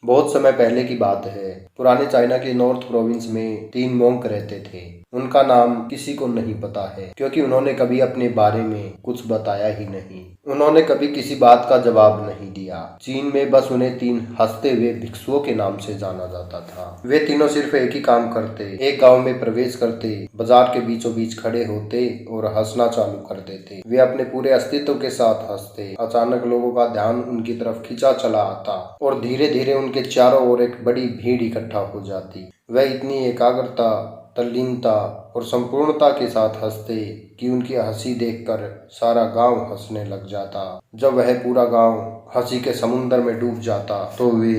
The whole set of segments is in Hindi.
बहुत समय पहले की बात है। पुराने चाइना के नॉर्थ प्रोविंस में 3 मोंक रहते थे। उनका नाम किसी को नहीं पता है, क्योंकि उन्होंने कभी अपने बारे में कुछ बताया ही नहीं। उन्होंने कभी किसी बात का जवाब नहीं दिया। चीन में बस उन्हें 3 हंसते हुए भिक्षुओं के नाम से जाना जाता था। वे तीनों सिर्फ एक ही काम करते, एक गांव में प्रवेश करते, बाजार के बीचों बीच खड़े होते और हंसना चालू कर देते। वे अपने पूरे अस्तित्व के साथ हंसते। अचानक लोगों का ध्यान उनकी तरफ खींचा चला आता और धीरे धीरे उनके चारों ओर एक बड़ी भीड़ इकट्ठा हो जाती। वह इतनी एकाग्रता, तल्लीनता और संपूर्णता के साथ हंसते कि उनकी हंसी देखकर सारा गांव हंसने लग जाता। जब वह पूरा गांव हंसी के समुद्र में डूब जाता तो वे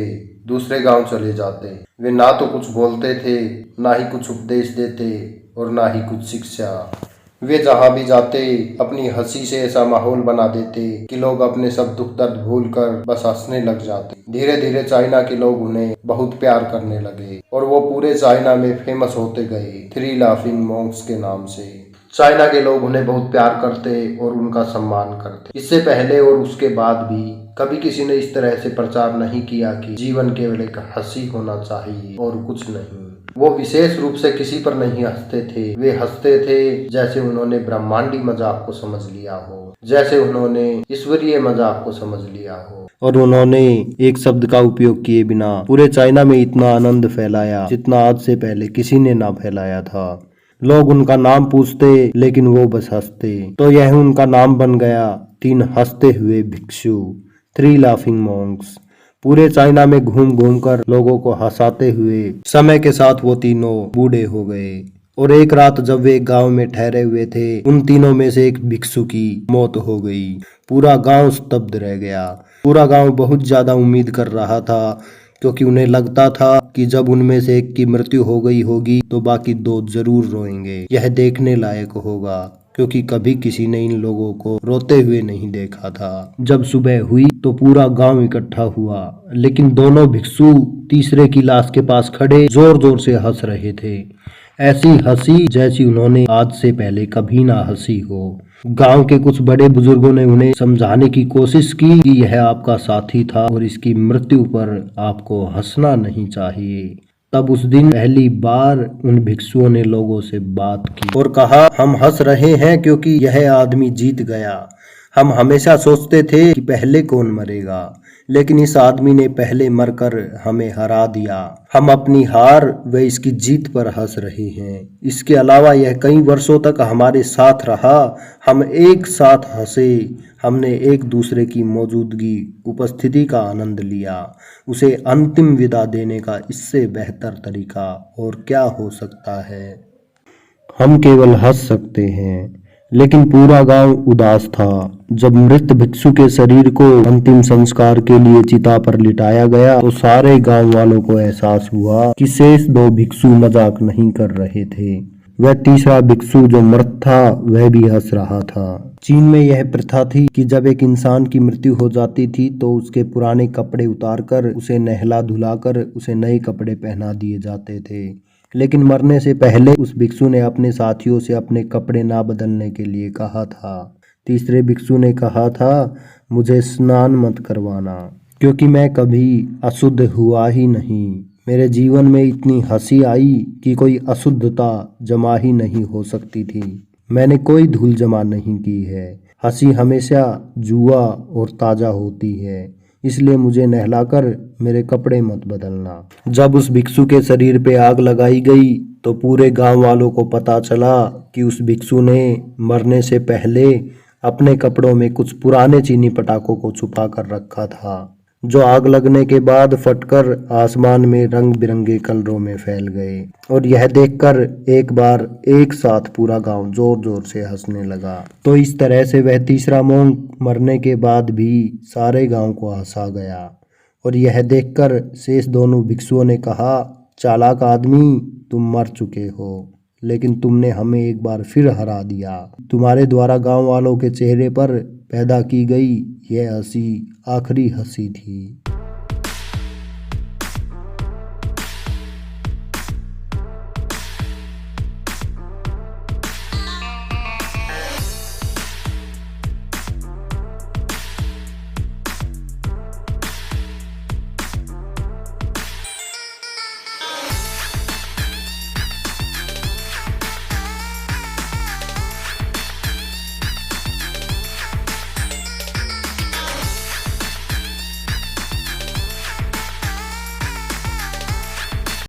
दूसरे गांव चले जाते। वे ना तो कुछ बोलते थे, ना ही कुछ उपदेश देते और ना ही कुछ शिक्षा। वे जहां भी जाते अपनी हंसी से ऐसा माहौल बना देते कि लोग अपने सब दुख दर्द भूलकर बस हंसने लग जाते। धीरे धीरे चाइना के लोग उन्हें बहुत प्यार करने लगे और वो पूरे चाइना में फेमस होते गए 3 लाफिंग मॉन्क्स के नाम से। चाइना के लोग उन्हें बहुत प्यार करते और उनका सम्मान करते। इससे पहले और उसके बाद भी कभी किसी ने इस तरह से प्रचार नहीं किया कि जीवन केवल एक हंसी होना चाहिए और कुछ नहीं। वो विशेष रूप से किसी पर नहीं हंसते थे। वे हंसते थे जैसे उन्होंने ब्रह्मांडी मजाक को समझ लिया हो, जैसे उन्होंने ईश्वरीय मजाक को समझ लिया हो। और उन्होंने एक शब्द का उपयोग किए बिना पूरे चाइना में इतना आनंद फैलाया जितना आज से पहले किसी ने ना फैलाया था। लोग उनका नाम पूछते लेकिन वो बस हंसते। तो यह उनका नाम बन गया 3 हंसते हुए भिक्षु, 3 लाफिंग मॉन्क्स। पूरे चाइना में घूम घूम कर लोगों को हंसाते हुए समय के साथ वो तीनों बूढ़े हो गए। और एक रात जब वे गांव में ठहरे हुए थे, उन तीनों में से एक भिक्षु की मौत हो गई। पूरा गांव स्तब्ध रह गया। पूरा गांव बहुत ज्यादा उम्मीद कर रहा था, क्योंकि उन्हें लगता था कि जब उनमें से एक की मृत्यु हो गई होगी तो बाकी 2 जरूर रोएंगे। यह देखने लायक होगा, क्योंकि कभी किसी ने इन लोगों को रोते हुए नहीं देखा था। जब सुबह हुई तो पूरा गांव इकट्ठा हुआ, लेकिन दोनों भिक्षु तीसरे की लाश के पास खड़े जोर जोर से हंस रहे थे। ऐसी हंसी जैसी उन्होंने आज से पहले कभी ना हंसी हो। गांव के कुछ बड़े बुजुर्गों ने उन्हें समझाने की कोशिश की कि यह आपका साथी था और इसकी मृत्यु पर आपको हंसना नहीं चाहिए। तब उस दिन पहली बार उन भिक्षुओं ने लोगों से बात की और कहा, हम हंस रहे हैं क्योंकि यह आदमी जीत गया। हम हमेशा सोचते थे कि पहले कौन मरेगा, लेकिन इस आदमी ने पहले मरकर हमें हरा दिया। हम अपनी हार व इसकी जीत पर हंस रहे हैं। इसके अलावा यह कई वर्षों तक हमारे साथ रहा। हम एक साथ हंसे, हमने एक दूसरे की मौजूदगी, उपस्थिति का आनंद लिया। उसे अंतिम विदा देने का इससे बेहतर तरीका और क्या हो सकता है। हम केवल हंस सकते हैं। लेकिन पूरा गांव उदास था। जब मृत भिक्षु के शरीर को अंतिम संस्कार के लिए चिता पर लिटाया गया तो सारे गांव वालों को एहसास हुआ कि शेष 2 भिक्षु मजाक नहीं कर रहे थे। वह तीसरा भिक्षु जो मृत था वह भी हंस रहा था। चीन में यह प्रथा थी कि जब एक इंसान की मृत्यु हो जाती थी तो उसके पुराने कपड़े उतारकर उसे नहला धुलाकर उसे नए कपड़े पहना दिए जाते थे। लेकिन मरने से पहले उस भिक्षु ने अपने साथियों से अपने कपड़े ना बदलने के लिए कहा था। तीसरे भिक्षु ने कहा था, मुझे स्नान मत करवाना, क्योंकि मैं कभी अशुद्ध हुआ ही नहीं। मेरे जीवन में इतनी हंसी आई कि कोई अशुद्धता जमा ही नहीं हो सकती थी। मैंने कोई धूल जमा नहीं की है। हंसी हमेशा जुआ और ताजा होती है, इसलिए मुझे नहलाकर मेरे कपड़े मत बदलना। जब उस भिक्षु के शरीर पे आग लगाई गई तो पूरे गांव वालों को पता चला कि उस भिक्षु ने मरने से पहले अपने कपड़ों में कुछ पुराने चीनी पटाखों को छुपा कर रखा था, जो आग लगने के बाद फटकर आसमान में रंग बिरंगे कलरों में फैल गए। और यह देखकर एक बार एक साथ पूरा गांव जोर जोर से हंसने लगा। तो इस तरह से वह तीसरा मोंक मरने के बाद भी सारे गांव को हंसा गया। और यह देखकर शेष दोनों भिक्षुओं ने कहा, चालाक आदमी, तुम मर चुके हो, लेकिन तुमने हमें एक बार फिर हरा दिया। तुम्हारे द्वारा गांव वालों के चेहरे पर पैदा की गई यह हंसी आखिरी हंसी थी।